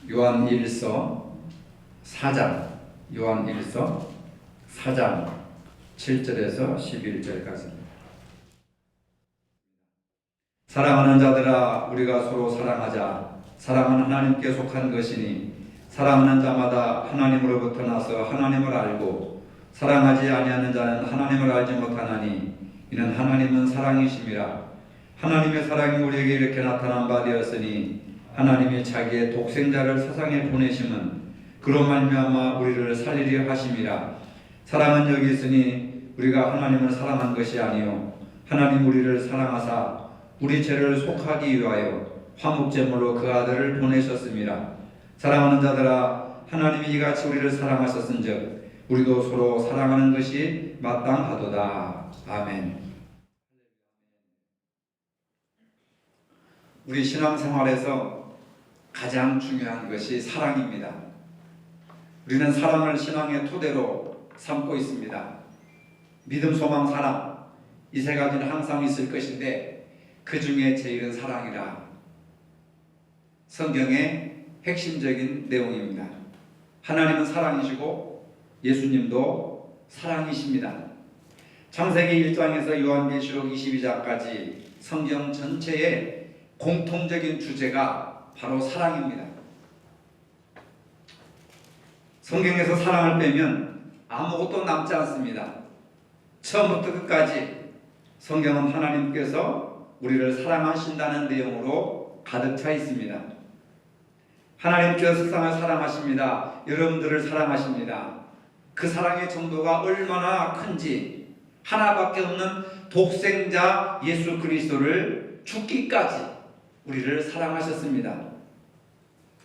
요한 1서 4장, 요한 1서 4장 7절에서 11절까지입니다. 사랑하는 자들아, 우리가 서로 사랑하자. 사랑은 하나님께 속한 것이니 사랑하는 자마다 하나님으로부터 나서 하나님을 알고 사랑하지 아니하는 자는 하나님을 알지 못하나니 이는 하나님은 사랑이심이라. 하나님의 사랑이 우리에게 이렇게 나타난 바 되었으니 하나님이 자기의 독생자를 세상에 보내심은 그로 말미암아 우리를 살리려 하심이라. 사랑은 여기 있으니 우리가 하나님을 사랑한 것이 아니요 하나님 우리를 사랑하사 우리 죄를 속하기 위하여 화목제물로 그 아들을 보내셨습니다. 사랑하는 자들아, 하나님이 이같이 우리를 사랑하셨은즉 우리도 서로 사랑하는 것이 마땅하도다. 아멘. 우리 신앙생활에서 가장 중요한 것이 사랑입니다. 우리는 사랑을 신앙의 토대로 삼고 있습니다. 믿음, 소망, 사랑, 이 세 가지는 항상 있을 것인데 그 중에 제일은 사랑이라 성경의 핵심적인 내용입니다. 하나님은 사랑이시고 예수님도 사랑이십니다. 창세기 1장에서 요한계시록 22장까지 성경 전체의 공통적인 주제가 바로 사랑입니다. 성경에서 사랑을 빼면 아무것도 남지 않습니다. 처음부터 끝까지 성경은 하나님께서 우리를 사랑하신다는 내용으로 가득 차 있습니다. 하나님께서 세상을 사랑하십니다. 여러분들을 사랑하십니다. 그 사랑의 정도가 얼마나 큰지 하나밖에 없는 독생자 예수 그리스도를 죽기까지 우리를 사랑하셨습니다.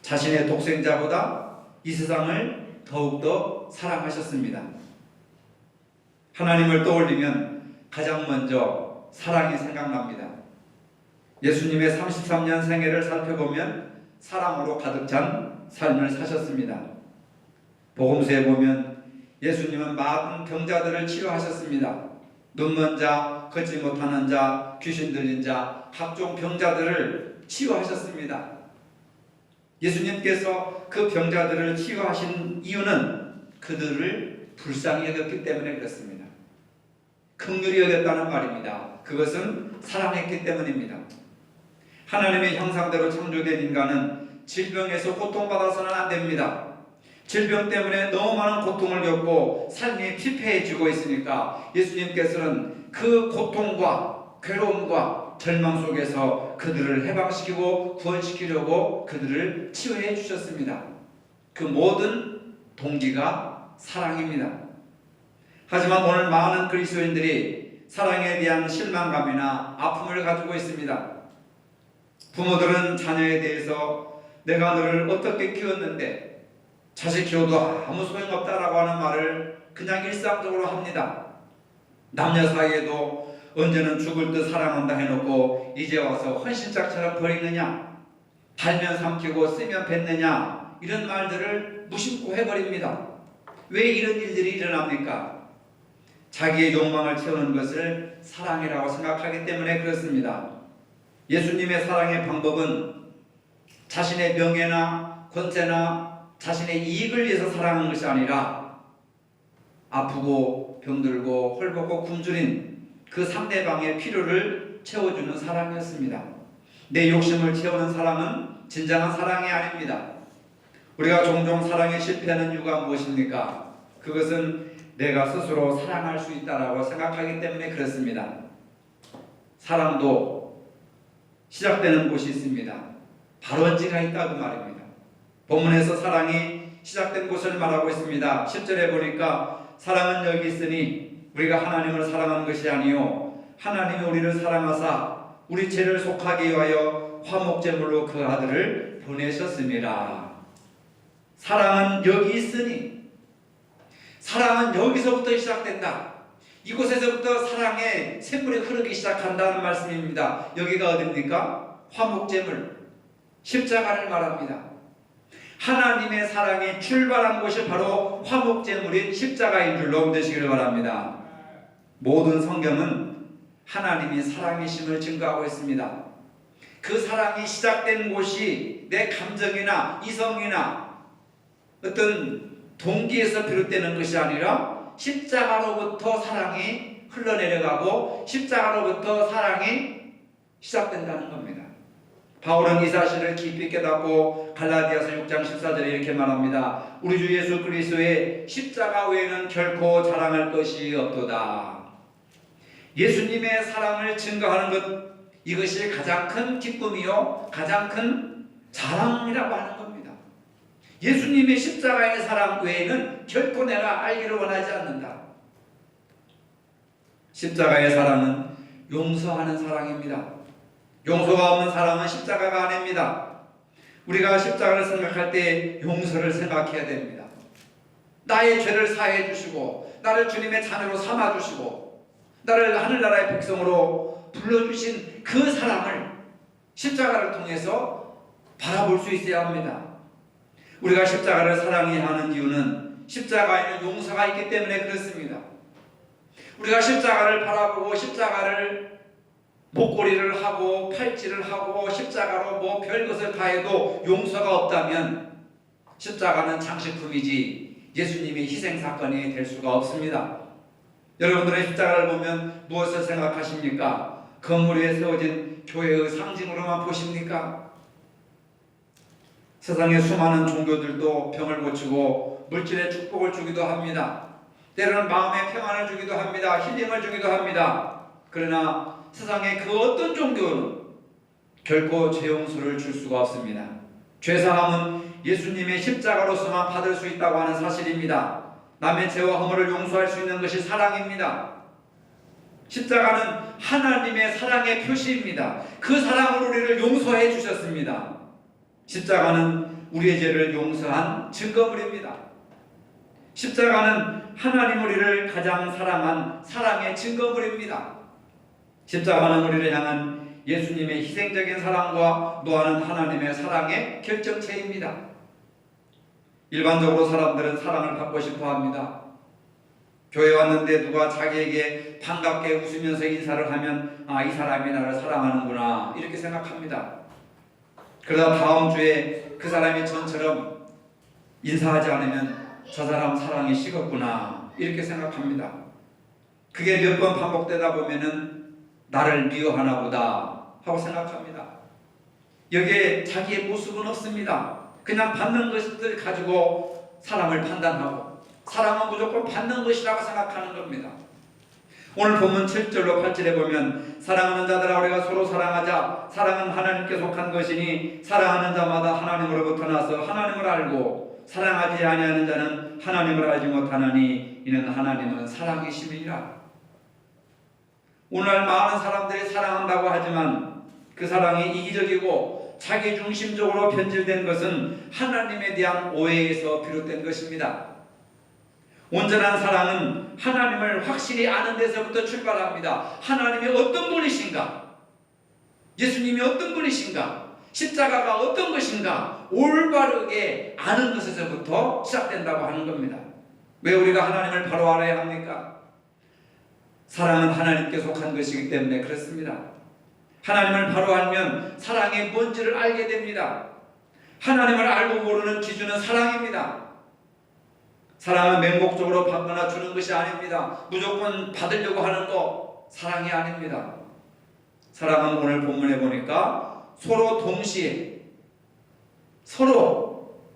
자신의 독생자보다 이 세상을 더욱더 사랑하셨습니다. 하나님을 떠올리면 가장 먼저 사랑이 생각납니다. 예수님의 33년 생애를 살펴보면 사랑으로 가득 찬 삶을 사셨습니다. 복음서에 보면 예수님은 많은 병자들을 치료하셨습니다. 눕는 자, 걷지 못하는 자, 귀신 들린 자, 각종 병자들을 치유하셨습니다. 예수님께서 그 병자들을 치유하신 이유는 그들을 불쌍히 여겼기 때문에 그렇습니다. 긍휼히 여겼다는 말입니다. 그것은 사랑했기 때문입니다. 하나님의 형상대로 창조된 인간은 질병에서 고통받아서는 안 됩니다. 질병 때문에 너무 많은 고통을 겪고 삶이 피폐해지고 있으니까 예수님께서는 그 고통과 괴로움과 절망 속에서 그들을 해방시키고 구원시키려고 그들을 치유해 주셨습니다. 그 모든 동기가 사랑입니다. 하지만 오늘 많은 그리스도인들이 사랑에 대한 실망감이나 아픔을 가지고 있습니다. 부모들은 자녀에 대해서 내가 너를 어떻게 키웠는데 자식 키워도 아무 소용없다라고 하는 말을 그냥 일상적으로 합니다. 남녀 사이에도 언제는 죽을 듯 사랑한다 해놓고 이제 와서 헌신짝처럼 버리느냐, 달면 삼키고 쓰면 뱉느냐, 이런 말들을 무심코 해버립니다. 왜 이런 일들이 일어납니까? 자기의 욕망을 채우는 것을 사랑이라고 생각하기 때문에 그렇습니다. 예수님의 사랑의 방법은 자신의 명예나 권세나 자신의 이익을 위해서 사랑하는 것이 아니라 아프고 병들고 헐벗고 굶주린 그 상대방의 필요를 채워주는 사랑이었습니다. 내 욕심을 채우는 사랑은 진정한 사랑이 아닙니다. 우리가 종종 사랑에 실패하는 이유가 무엇입니까? 그것은 내가 스스로 사랑할 수 있다고 생각하기 때문에 그렇습니다. 사랑도 시작되는 곳이 있습니다. 발원지가 있다고 말입니다. 본문에서 사랑이 시작된 곳을 말하고 있습니다. 10절에 보니까 사랑은 여기 있으니 우리가 하나님을 사랑하는 것이 아니요 하나님이 우리를 사랑하사 우리 죄를 속하기 위하여 화목제물로 그 아들을 보내셨습니다. 사랑은 여기 있으니, 사랑은 여기서부터 시작된다. 이곳에서부터 사랑의 샘물이 흐르기 시작한다는 말씀입니다. 여기가 어디입니까? 화목제물, 십자가를 말합니다. 하나님의 사랑이 출발한 곳이 바로 화목제물인 십자가인 줄로 믿으시길 바랍니다. 모든 성경은 하나님이 사랑이심을 증거하고 있습니다. 그 사랑이 시작된 곳이 내 감정이나 이성이나 어떤 동기에서 비롯되는 것이 아니라 십자가로부터 사랑이 흘러내려가고 십자가로부터 사랑이 시작된다는 겁니다. 바울은 이 사실을 깊이 깨닫고 갈라디아서 6장 14절에 이렇게 말합니다. 우리 주 예수 그리스도의 십자가 외에는 결코 자랑할 것이 없도다. 예수님의 사랑을 증거하는 것, 이것이 가장 큰 기쁨이요 가장 큰 자랑이라고 하는 겁니다. 예수님의 십자가의 사랑 외에는 결코 내가 알기를 원하지 않는다. 십자가의 사랑은 용서하는 사랑입니다. 용서가 없는 사랑은 십자가가 아닙니다. 우리가 십자가를 생각할 때 용서를 생각해야 됩니다. 나의 죄를 사해 주시고 나를 주님의 자녀로 삼아 주시고 나를 하늘나라의 백성으로 불러주신 그 사랑을 십자가를 통해서 바라볼 수 있어야 합니다. 우리가 십자가를 사랑해야 하는 이유는 십자가에는 용서가 있기 때문에 그렇습니다. 우리가 십자가를 바라보고 십자가를 목걸이를 하고 팔찌를 하고 십자가로 뭐 별것을 다 해도 용서가 없다면 십자가는 장식품이지 예수님의 희생사건이 될 수가 없습니다. 여러분들의 십자가를 보면 무엇을 생각하십니까? 건물 위에 세워진 교회의 상징으로만 보십니까? 세상의 수많은 종교들도 병을 고치고 물질의 축복을 주기도 합니다. 때로는 마음의 평안을 주기도 합니다. 힐링을 주기도 합니다. 그러나 세상의 그 어떤 종교는 결코 죄 용서를 줄 수가 없습니다. 죄사함은 예수님의 십자가로서만 받을 수 있다고 하는 사실입니다. 남의 죄와 허물을 용서할 수 있는 것이 사랑입니다. 십자가는 하나님의 사랑의 표시입니다. 그 사랑으로 우리를 용서해 주셨습니다. 십자가는 우리의 죄를 용서한 증거물입니다. 십자가는 하나님 우리를 가장 사랑한 사랑의 증거물입니다. 십자가는 우리를 향한 예수님의 희생적인 사랑과 노하는 하나님의 사랑의 결정체입니다. 일반적으로 사람들은 사랑을 받고 싶어 합니다. 교회 왔는데 누가 자기에게 반갑게 웃으면서 인사를 하면 이 사람이 나를 사랑하는구나 이렇게 생각합니다. 그러다 다음 주에 그 사람이 전처럼 인사하지 않으면 저 사람 사랑이 식었구나 이렇게 생각합니다. 그게 몇 번 반복되다 보면은 나를 미워하나 보다 하고 생각합니다. 여기에 자기의 모습은 없습니다. 그냥 받는 것들 가지고 사람을 판단하고 사랑은 무조건 받는 것이라고 생각하는 겁니다. 오늘 본문 7절로 8절에 보면 사랑하는 자들아 우리가 서로 사랑하자. 사랑은 하나님께 속한 것이니 사랑하는 자마다 하나님으로부터 나서 하나님을 알고 사랑하지 아니하는 자는 하나님을 알지 못하나니 이는 하나님은 사랑이심이니라. 오늘날 많은 사람들이 사랑한다고 하지만 그 사랑이 이기적이고 자기중심적으로 변질된 것은 하나님에 대한 오해에서 비롯된 것입니다. 온전한 사랑은 하나님을 확실히 아는 데서부터 출발합니다. 하나님이 어떤 분이신가? 예수님이 어떤 분이신가? 십자가가 어떤 것인가? 올바르게 아는 것에서부터 시작된다고 하는 겁니다. 왜 우리가 하나님을 바로 알아야 합니까? 사랑은 하나님께 속한 것이기 때문에 그렇습니다. 하나님을 바로 알면 사랑이 뭔지를 알게 됩니다. 하나님을 알고 모르는 기준은 사랑입니다. 사랑은 맹목적으로 받거나 주는 것이 아닙니다. 무조건 받으려고 하는 거 사랑이 아닙니다. 사랑은 오늘 본문에 보니까 서로 동시에 서로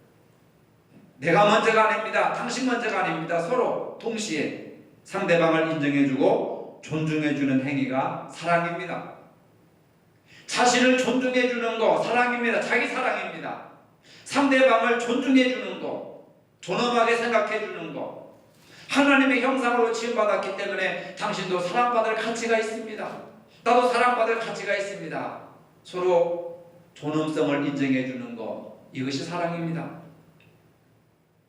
내가 먼저가 아닙니다. 당신 먼저가 아닙니다. 서로 동시에 상대방을 인정해주고 존중해주는 행위가 사랑입니다. 자신을 존중해주는 거 사랑입니다. 자기 사랑입니다. 상대방을 존중해주는 거, 존엄하게 생각해주는 거. 하나님의 형상으로 지음받았기 때문에 당신도 사랑받을 가치가 있습니다. 나도 사랑받을 가치가 있습니다. 서로 존엄성을 인정해주는 거, 이것이 사랑입니다.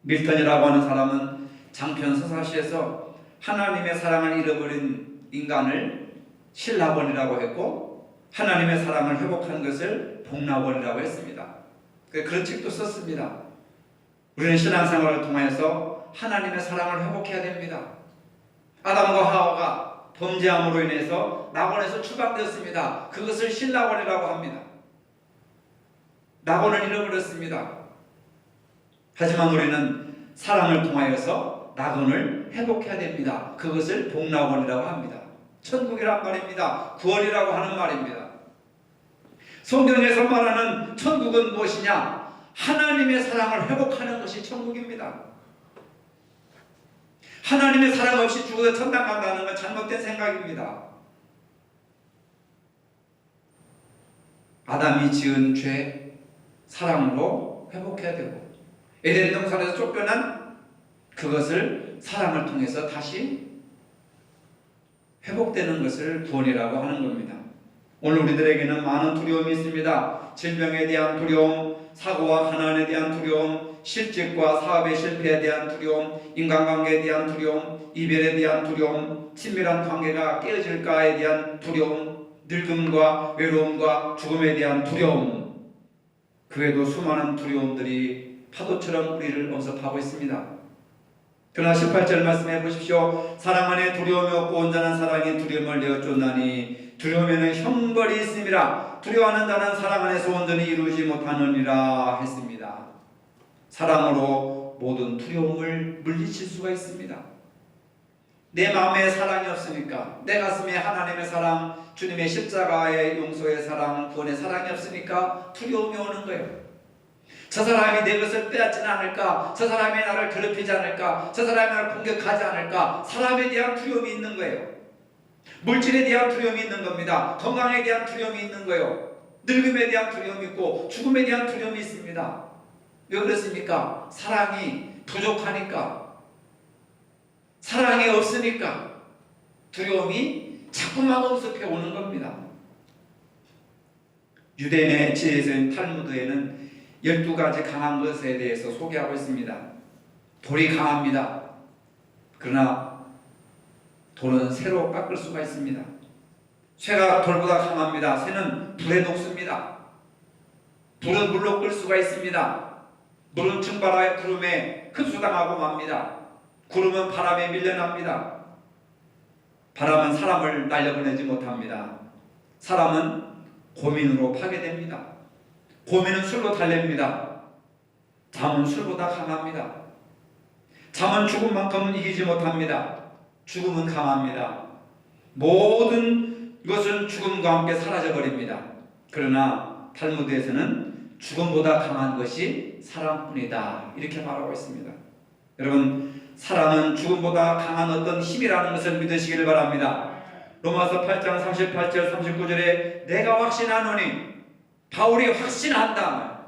밀턴이라고 하는 사람은 장편 서사시에서 하나님의 사랑을 잃어버린 인간을 신라본이라고 했고 하나님의 사랑을 회복한 것을 복라본이라고 했습니다. 그런 책도 썼습니다. 우리는 신앙생활을 통해서 하나님의 사랑을 회복해야 됩니다. 아담과 하와가 범죄함으로 인해서 낙원에서 추방되었습니다. 그것을 신라본이라고 합니다. 낙원을 잃어버렸습니다. 하지만 우리는 사랑을 통하여서 낙원을 회복해야 됩니다. 그것을 복낙원이라고 합니다. 천국이란 말입니다. 구원이라고 하는 말입니다. 성경에서 말하는 천국은 무엇이냐? 하나님의 사랑을 회복하는 것이 천국입니다. 하나님의 사랑 없이 죽어서 천당 간다는 건 잘못된 생각입니다. 아담이 지은 죄 사랑으로 회복해야 되고, 에덴 동산에서 쫓겨난 그것을 사랑을 통해서 다시 회복되는 것을 구원이라고 하는 겁니다. 오늘 우리들에게는 많은 두려움이 있습니다. 질병에 대한 두려움, 사고와 가난에 대한 두려움, 실직과 사업의 실패에 대한 두려움, 인간관계에 대한 두려움, 이별에 대한 두려움, 친밀한 관계가 깨어질까에 대한 두려움, 늙음과 외로움과 죽음에 대한 두려움, 그 외에도 수많은 두려움들이 파도처럼 우리를 엄습하고 있습니다. 그러나 18절 말씀해 보십시오. 사랑 안에 두려움이 없고 온전한 사랑이 두려움을 내어 쫓나니 두려움에는 형벌이 있음이라. 두려워하는 자는 사랑 안에서 온전히 이루지 못하느니라 했습니다. 사랑으로 모든 두려움을 물리칠 수가 있습니다. 내 마음에 사랑이 없으니까, 내 가슴에 하나님의 사랑, 주님의 십자가의 용서의 사랑, 구원의 사랑이 없으니까 두려움이 오는 거예요. 저 사람이 내 것을 빼앗지는 않을까? 저 사람이 나를 괴롭히지 않을까? 저 사람이 나를 공격하지 않을까? 사람에 대한 두려움이 있는 거예요. 물질에 대한 두려움이 있는 겁니다. 건강에 대한 두려움이 있는 거예요. 늙음에 대한 두려움이 있고 죽음에 대한 두려움이 있습니다. 왜 그렇습니까? 사랑이 부족하니까, 사랑이 없으니까 두려움이 자꾸만 엄습해 오는 겁니다. 유대인의 지혜서인 탈무드에는 12가지 강한 것에 대해서 소개하고 있습니다. 돌이 강합니다. 그러나 돌은 새로 깎을 수가 있습니다. 쇠가 돌보다 강합니다. 쇠는 불에 녹습니다. 불은 물로 끌 수가 있습니다. 물은 증발하여 구름에 흡수당하고 맙니다. 구름은 바람에 밀려납니다. 바람은 사람을 날려보내지 못합니다. 사람은 고민으로 파괴됩니다. 고민은 술로 달랩니다. 잠은 술보다 강합니다. 잠은 죽음만큼은 이기지 못합니다. 죽음은 강합니다. 모든 것은 죽음과 함께 사라져버립니다. 그러나 탈무드에서는 죽음보다 강한 것이 사랑뿐이다, 이렇게 말하고 있습니다. 여러분, 사랑은 죽음보다 강한 어떤 힘이라는 것을 믿으시기를 바랍니다. 로마서 8장 38절 39절에 내가 확신하노니, 바울이 확신한다,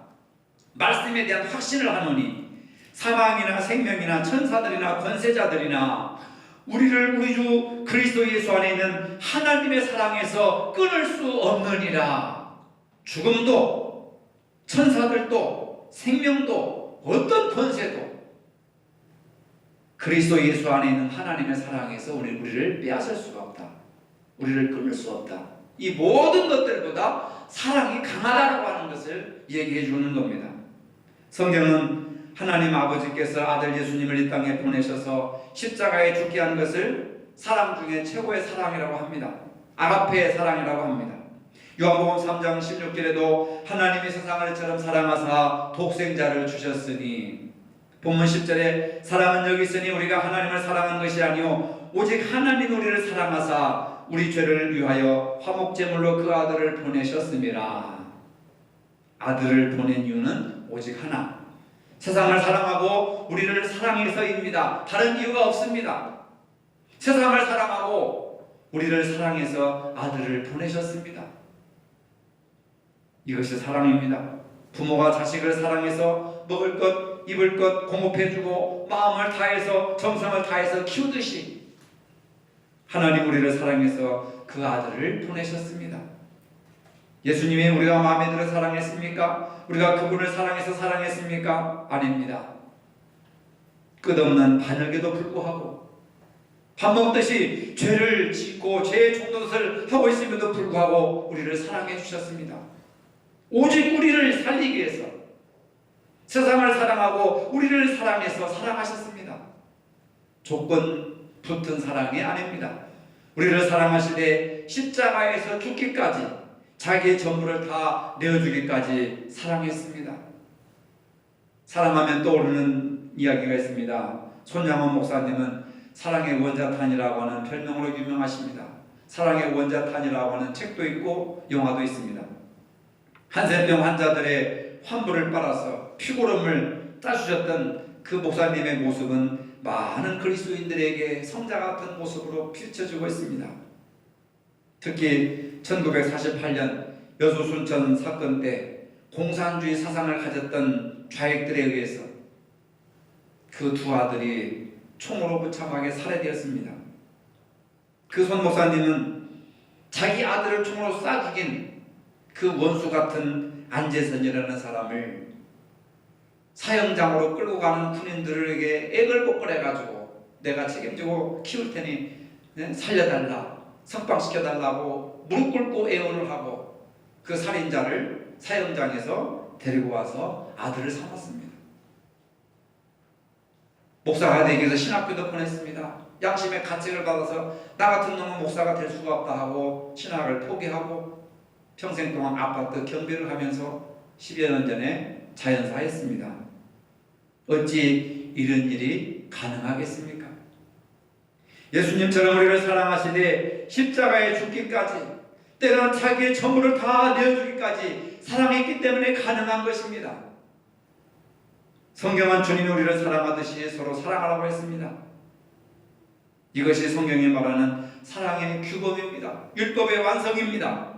말씀에 대한 확신을 하노니 사망이나 생명이나 천사들이나 권세자들이나 우리를 우리 주 그리스도 예수 안에 있는 하나님의 사랑에서 끊을 수 없느니라. 죽음도 천사들도 생명도 어떤 권세도 그리스도 예수 안에 있는 하나님의 사랑에서 우리를 빼앗을 수가 없다. 우리를 끊을 수 없다. 이 모든 것들보다 사랑이 강하다고 하는 것을 얘기해 주는 겁니다. 성경은 하나님 아버지께서 아들 예수님을 이 땅에 보내셔서 십자가에 죽게 한 것을 사랑 중에 최고의 사랑이라고 합니다. 아가페의 사랑이라고 합니다. 요한복음 3장 16절에도 하나님이 세상을 이처럼 사랑하사 독생자를 주셨으니, 본문 10절에 사랑은 여기 있으니 우리가 하나님을 사랑한 것이 아니요 오직 하나님 우리를 사랑하사 우리 죄를 위하여 화목제물로 그 아들을 보내셨음이라. 아들을 보낸 이유는 오직 하나, 세상을 사랑하고 우리를 사랑해서입니다. 다른 이유가 없습니다. 세상을 사랑하고 우리를 사랑해서 아들을 보내셨습니다. 이것이 사랑입니다. 부모가 자식을 사랑해서 먹을 것, 입을 것 공급해주고 마음을 다해서 정성을 다해서 키우듯이 하나님 우리를 사랑해서 그 아들을 보내셨습니다. 예수님이 우리가 마음에 들어 사랑했습니까? 우리가 그분을 사랑해서 사랑했습니까? 아닙니다. 끝없는 반역에도 불구하고 밥 먹듯이 죄를 짓고 죄의 종노릇을 하고 있음에도 불구하고 우리를 사랑해 주셨습니다. 오직 우리를 살리기 위해서 세상을 사랑하고 우리를 사랑해서 사랑하셨습니다. 조건 붙은 사랑이 아닙니다. 우리를 사랑하실 때 십자가에서 죽기까지 자기의 전부를 다 내어주기까지 사랑했습니다. 사랑하면 떠오르는 이야기가 있습니다. 손양원 목사님은 사랑의 원자탄이라고 하는 별명으로 유명하십니다. 사랑의 원자탄이라고 하는 책도 있고 영화도 있습니다. 한센병 환자들의 환부를 빨아서 피고름을 따주셨던 그 목사님의 모습은 많은 그리스도인들에게 성자 같은 모습으로 비춰지고 있습니다. 특히 1948년 여수순천 사건 때 공산주의 사상을 가졌던 좌익들에 의해서 그 두 아들이 총으로 무참하게 살해되었습니다. 그 손 목사님은 자기 아들을 총으로 쏴 죽인 그 원수 같은 안재선이라는 사람을 사형장으로 끌고 가는 군인들에게 애걸복걸해가지고 내가 책임지고 키울 테니 살려달라, 석방시켜달라고 무릎 꿇고 애원을 하고 그 살인자를 사형장에서 데리고 와서 아들을 삼았습니다. 목사가 되기 위해서 신학교도 보냈습니다. 양심의 가책을 받아서 나 같은 놈은 목사가 될 수가 없다 하고 신학을 포기하고 평생 동안 아파트 경비를 하면서 10여 년 전에 자연사했습니다. 어찌 이런 일이 가능하겠습니까? 예수님처럼 우리를 사랑하시되 십자가에 죽기까지, 때로는 자기의 전부를 다 내어주기까지 사랑했기 때문에 가능한 것입니다. 성경은 주님이 우리를 사랑하듯이 서로 사랑하라고 했습니다. 이것이 성경이 말하는 사랑의 규범입니다. 율법의 완성입니다.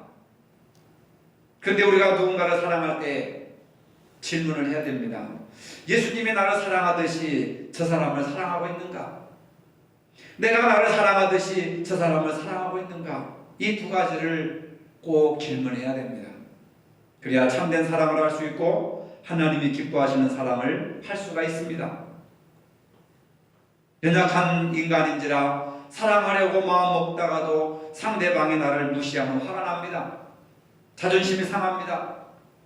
그런데 우리가 누군가를 사랑할 때 질문을 해야 됩니다. 예수님이 나를 사랑하듯이 저 사람을 사랑하고 있는가? 내가 나를 사랑하듯이 저 사람을 사랑하고 있는가? 이 두 가지를 꼭 질문해야 됩니다. 그래야 참된 사랑을 할 수 있고 하나님이 기뻐하시는 사랑을 할 수가 있습니다. 연약한 인간인지라 사랑하려고 마음 먹다가도 상대방이 나를 무시하면 화가 납니다. 자존심이 상합니다.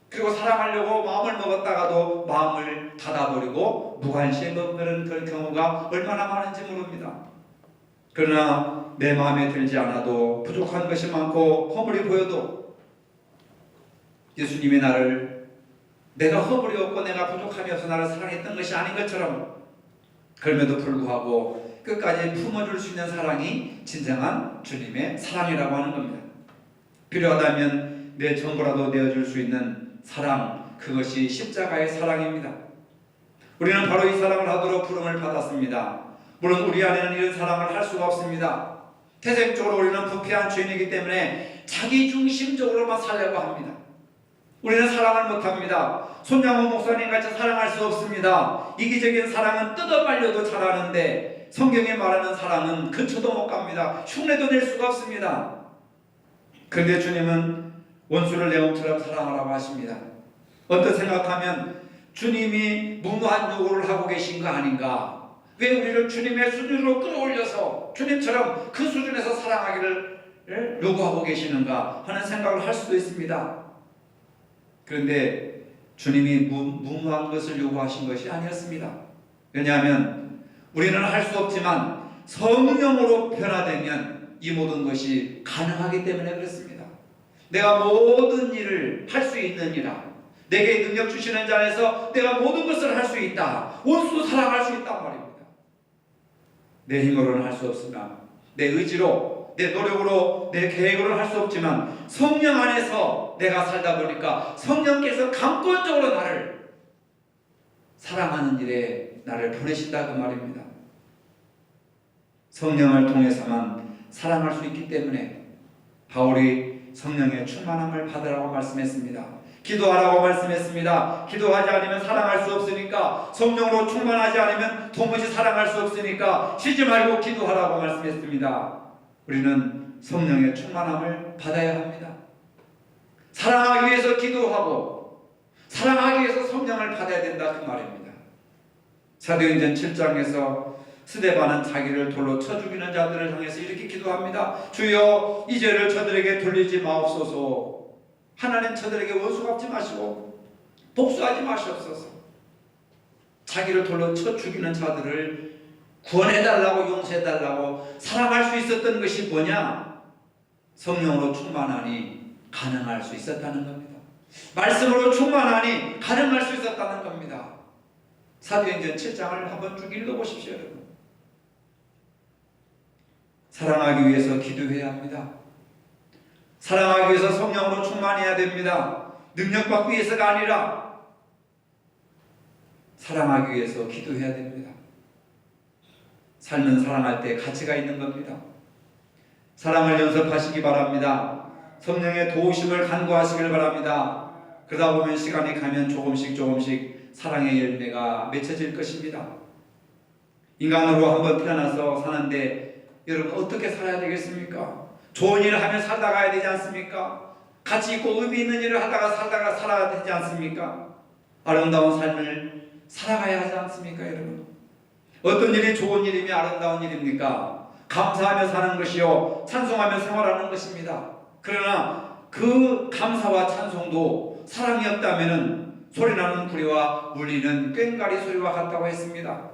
그리고 사랑하려고 마음을 먹었다가도 마음을 닫아버리고 무관심해버리는 그런 경우가 얼마나 많은지 모릅니다. 그러나 내 마음에 들지 않아도 부족한 것이 많고 허물이 보여도 예수님이 내가 허물이 없고 내가 부족함이 없어 나를 사랑했던 것이 아닌 것처럼, 그럼에도 불구하고 끝까지 품어줄 수 있는 사랑이 진정한 주님의 사랑이라고 하는 겁니다. 필요하다면 내 전부라도 내어줄 수 있는 사랑, 그것이 십자가의 사랑입니다. 우리는 바로 이 사랑을 하도록 부름을 받았습니다. 물론 우리 안에는 이런 사랑을 할 수가 없습니다. 태생적으로 우리는 부패한 죄인이기 때문에 자기중심적으로만 살려고 합니다. 우리는 사랑을 못합니다. 손양원 목사님 같이 사랑할 수 없습니다. 이기적인 사랑은 뜯어 말려도 잘하는데 성경에 말하는 사랑은 근처도 못 갑니다. 흉내도 낼 수가 없습니다. 그런데 주님은 원수를 내 몸처럼 사랑하라고 하십니다. 어떤 생각하면 주님이 무모한 요구를 하고 계신 거 아닌가? 왜 우리를 주님의 수준으로 끌어올려서 주님처럼 그 수준에서 사랑하기를 요구하고 계시는가 하는 생각을 할 수도 있습니다. 그런데 주님이 무모한 것을 요구하신 것이 아니었습니다. 왜냐하면 우리는 할 수 없지만 성령으로 변화되면 이 모든 것이 가능하기 때문에 그렇습니다. 내가 모든 일을 할 수 있느니라, 내게 능력 주시는 자 안에서 내가 모든 것을 할 수 있다, 원수도 사랑할 수 있단 말입니다. 내 힘으로는 할 수 없으나, 내 의지로, 내 노력으로, 내 계획으로는 할 수 없지만 성령 안에서 내가 살다 보니까 성령께서 강권적으로 나를 사랑하는 일에 나를 보내신다 그 말입니다. 성령을 통해서만 사랑할 수 있기 때문에 바울이 성령의 충만함을 받으라고 말씀했습니다. 기도하라고 말씀했습니다. 기도하지 않으면 사랑할 수 없으니까, 성령으로 충만하지 않으면 도무지 사랑할 수 없으니까 쉬지 말고 기도하라고 말씀했습니다. 우리는 성령의 충만함을 받아야 합니다. 사랑하기 위해서 기도하고 사랑하기 위해서 성령을 받아야 된다 그 말입니다. 사도행전 7장에서 스데반은 자기를 돌로 쳐 죽이는 자들을 향해서 이렇게 기도합니다. 주여 이 죄를 저들에게 돌리지 마옵소서. 하나님 저들에게 원수 갚지 마시고 복수하지 마시옵소서. 자기를 돌로 쳐 죽이는 자들을 구원해달라고, 용서해달라고, 사랑할 수 있었던 것이 뭐냐? 성령으로 충만하니 가능할 수 있었다는 겁니다. 말씀으로 충만하니 가능할 수 있었다는 겁니다. 사도행전 7장을 한번 쭉 읽어보십시오, 여러분. 사랑하기 위해서 기도해야 합니다. 사랑하기 위해서 성령으로 충만해야 됩니다. 능력받기 위해서가 아니라 사랑하기 위해서 기도해야 됩니다. 삶은 사랑할 때 가치가 있는 겁니다. 사랑을 연습하시기 바랍니다. 성령의 도우심을 간구하시길 바랍니다. 그러다 보면 시간이 가면 조금씩 사랑의 열매가 맺혀질 것입니다. 인간으로 한번 태어나서 사는데 여러분 어떻게 살아야 되겠습니까? 좋은 일을 하며 살다 가야 되지 않습니까? 가치 있고 의미 있는 일을 하다가 살아야 되지 않습니까? 아름다운 삶을 살아가야 하지 않습니까, 여러분? 어떤 일이 좋은 일이며 아름다운 일입니까? 감사하며 사는 것이요 찬송하며 생활하는 것입니다. 그러나 그 감사와 찬송도 사랑이 없다면 소리나는 구리와 울리는 꽹과리 소리와 같다고 했습니다.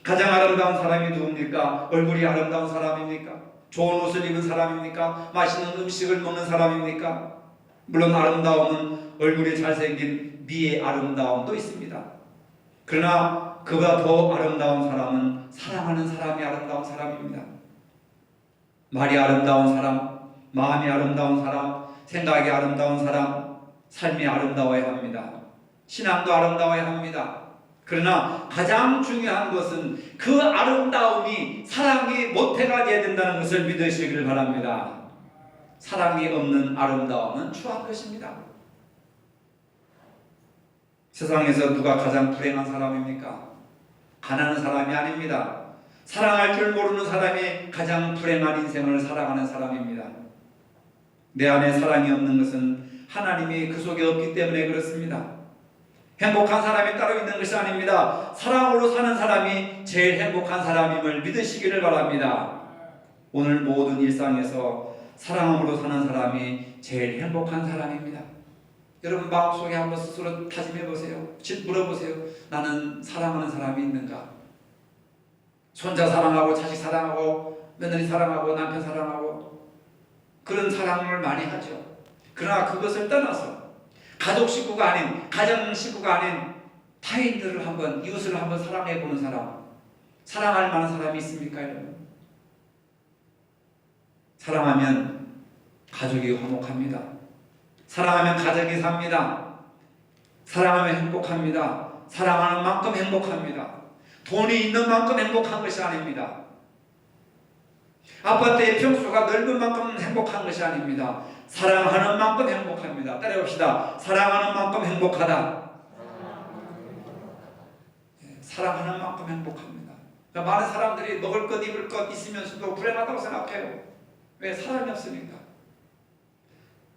가장 아름다운 사람이 누굽니까? 얼굴이 아름다운 사람입니까? 좋은 옷을 입은 사람입니까? 맛있는 음식을 먹는 사람입니까? 물론 아름다움은 얼굴이 잘생긴 미의 아름다움도 있습니다. 그러나 그보다 더 아름다운 사람은 사랑하는 사람이 아름다운 사람입니다. 말이 아름다운 사람, 마음이 아름다운 사람, 생각이 아름다운 사람, 삶이 아름다워야 합니다. 신앙도 아름다워야 합니다. 그러나 가장 중요한 것은 그 아름다움이 사랑이 모태가 되어야 된다는 것을 믿으시기를 바랍니다. 사랑이 없는 아름다움은 추한 것입니다. 세상에서 누가 가장 불행한 사람입니까? 가난한 사람이 아닙니다. 사랑할 줄 모르는 사람이 가장 불행한 인생을 살아가는 사람입니다. 내 안에 사랑이 없는 것은 하나님이 그 속에 없기 때문에 그렇습니다. 행복한 사람이 따로 있는 것이 아닙니다. 사랑으로 사는 사람이 제일 행복한 사람임을 믿으시기를 바랍니다. 오늘 모든 일상에서 사랑으로 사는 사람이 제일 행복한 사람입니다. 여러분 마음속에 한번 스스로 다짐해 보세요. 물어보세요. 나는 사랑하는 사람이 있는가? 손자 사랑하고 자식 사랑하고 며느리 사랑하고 남편 사랑하고 그런 사랑을 많이 하죠. 그러나 그것을 떠나서 가족 식구가 아닌 가정 식구가 아닌 타인들을 한번 이웃을 한번 사랑해 보는 사람, 사랑할 만한 사람이 있습니까, 여러분? 사랑하면 가족이 화목합니다. 사랑하면 가족이 삽니다. 사랑하면 행복합니다. 사랑하는 만큼 행복합니다. 돈이 있는 만큼 행복한 것이 아닙니다. 아파트의 평수가 넓은 만큼 행복한 것이 아닙니다. 사랑하는 만큼 행복합니다. 따라해봅시다. 사랑하는 만큼 행복하다. 사랑하는 만큼 행복합니다. 그러니까 많은 사람들이 먹을 것 입을 것 있으면서도 불행하다고 생각해요. 왜? 사랑이 없으니까.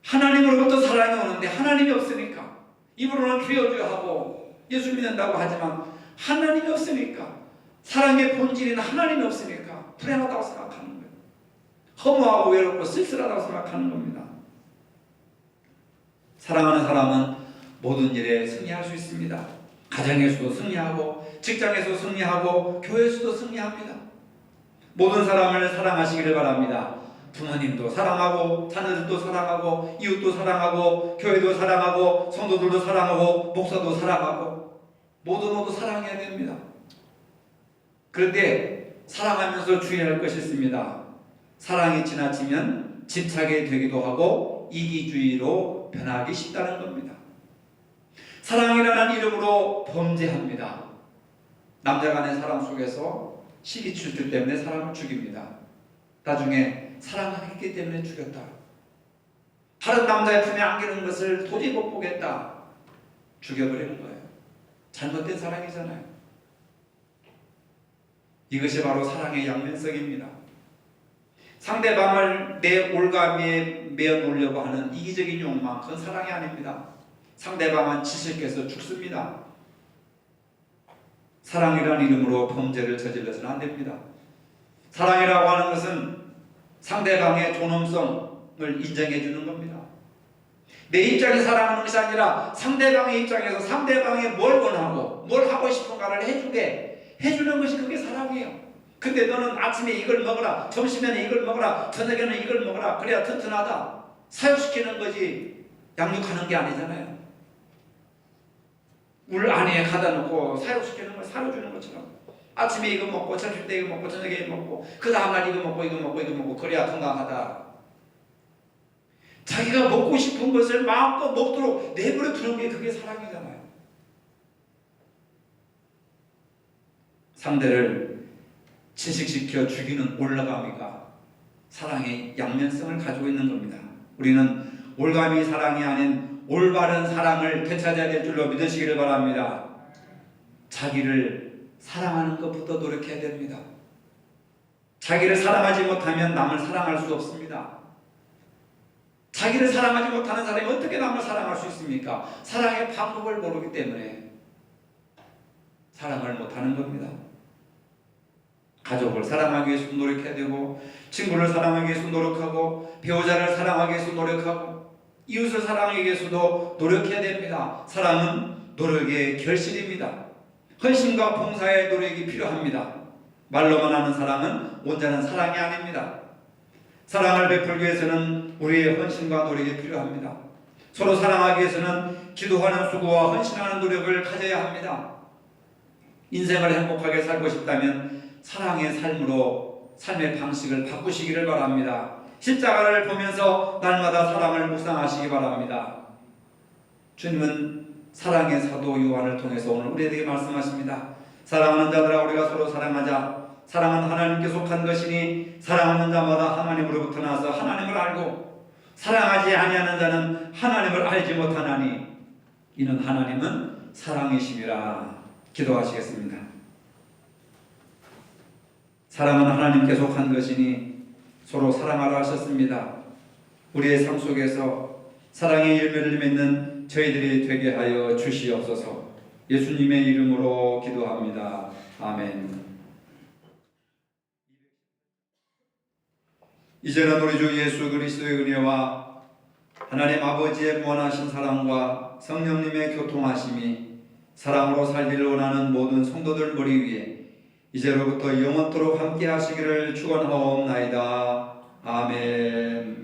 하나님으로부터 사랑이 오는데 하나님이 없으니까. 입으로는 주여 하고 예수 믿는다고 하지만 하나님이 없으니까, 사랑의 본질인 하나님이 없으니까 불행하다고 생각하는 거예요. 허무하고 외롭고 쓸쓸하다고 생각하는 겁니다. 사랑하는 사람은 모든 일에 승리할 수 있습니다. 가정에서도 승리하고 직장에서도 승리하고 교회에서도 승리합니다. 모든 사람을 사랑하시기를 바랍니다. 부모님도 사랑하고 자녀들도 사랑하고 이웃도 사랑하고 교회도 사랑하고 성도들도 사랑하고 목사도 사랑하고 모두 사랑해야 됩니다. 그런데 사랑하면서 주의할 것이 있습니다. 사랑이 지나치면 집착이 되기도 하고 이기주의로 변하기 쉽다는 겁니다. 사랑이라는 이름으로 범죄합니다. 남자 간의 사랑 속에서 시기출주 때문에 사람을 죽입니다. 나중에 사랑했기 때문에 죽였다. 다른 남자의 품에 안기는 것을 도저히 못 보겠다. 죽여버리는 거예요. 잘못된 사랑이잖아요. 이것이 바로 사랑의 양면성입니다. 상대방을 내 올가미에 메어놓으려고 하는 이기적인 욕망, 그건 사랑이 아닙니다. 상대방은 지식해서 죽습니다. 사랑이라는 이름으로 범죄를 저질러서는 안 됩니다. 사랑이라고 하는 것은 상대방의 존엄성을 인정해 주는 겁니다. 내 입장에서 사랑하는 것이 아니라 상대방의 입장에서 상대방이 뭘 원하고 뭘 하고 싶은가를 해주는 것이 그게 사랑이에요. 근데 너는 아침에 이걸 먹어라, 점심에는 이걸 먹어라, 저녁에는 이걸 먹어라, 그래야 튼튼하다. 사육시키는 거지 양육하는 게 아니잖아요. 물 안에 가다 놓고 사육시키는 걸 사료주는 것처럼 아침에 이거 먹고 점심 때 이거 먹고 저녁에 이거 먹고 그 다음날 이거 먹고 이거 먹고 이거 먹고 그래야 건강하다. 자기가 먹고 싶은 것을 마음껏 먹도록 내버려 두는 게 그게 사랑이잖아요. 상대를 채식시켜 죽이는 올가미가 사랑의 양면성을 가지고 있는 겁니다. 우리는 올가미 사랑이 아닌 올바른 사랑을 되찾아야 될 줄로 믿으시기를 바랍니다. 자기를 사랑하는 것부터 노력해야 됩니다. 자기를 사랑하지 못하면 남을 사랑할 수 없습니다. 자기를 사랑하지 못하는 사람이 어떻게 남을 사랑할 수 있습니까? 사랑의 방법을 모르기 때문에 사랑을 못하는 겁니다. 가족을 사랑하기 위해서 노력해야 되고, 친구를 사랑하기 위해서 노력하고, 배우자를 사랑하기 위해서 노력하고, 이웃을 사랑하기 위해서도 노력해야 됩니다. 사랑은 노력의 결실입니다. 헌신과 봉사의 노력이 필요합니다. 말로만 하는 사랑은 온전한 사랑이 아닙니다. 사랑을 베풀기 위해서는 우리의 헌신과 노력이 필요합니다. 서로 사랑하기 위해서는 기도하는 수고와 헌신하는 노력을 가져야 합니다. 인생을 행복하게 살고 싶다면 사랑의 삶으로 삶의 방식을 바꾸시기를 바랍니다. 십자가를 보면서 날마다 사랑을 묵상하시기 바랍니다. 주님은 사랑의 사도 요한을 통해서 오늘 우리에게 말씀하십니다. 사랑하는 자들아 우리가 서로 사랑하자. 사랑은 하나님께 속한 것이니 사랑하는 자마다 하나님으로부터 나서 하나님을 알고 사랑하지 아니하는 자는 하나님을 알지 못하나니 이는 하나님은 사랑이심이라. 기도하시겠습니다. 사랑은 하나님께 속한 것이니 서로 사랑하라 하셨습니다. 우리의 삶 속에서 사랑의 열매를 맺는 저희들이 되게 하여 주시옵소서. 예수님의 이름으로 기도합니다. 아멘. 이제는 우리 주 예수 그리스도의 은혜와 하나님 아버지의 무한하신 사랑과 성령님의 교통하심이 사랑으로 살기를 원하는 모든 성도들 머리 위에 이제로부터 영원토록 함께 하시기를 축원하옵나이다. 아멘.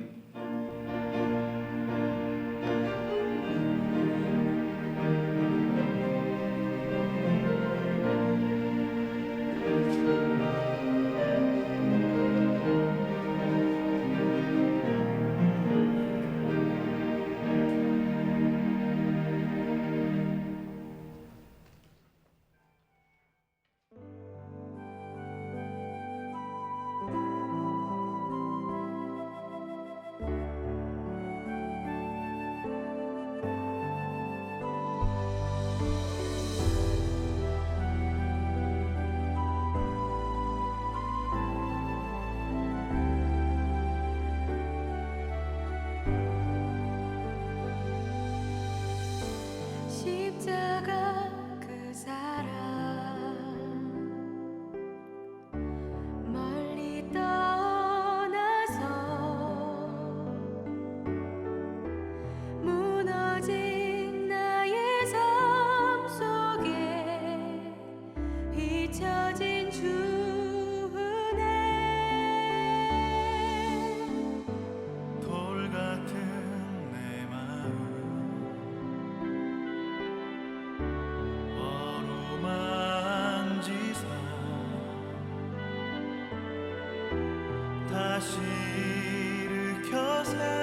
십자가 그 사랑 멀리 떠나서 무너진 나의 삶 속에 잊혀진 주 은혜 돌 같은 내 마음 어루만지사 다시 일으켜 세우시네.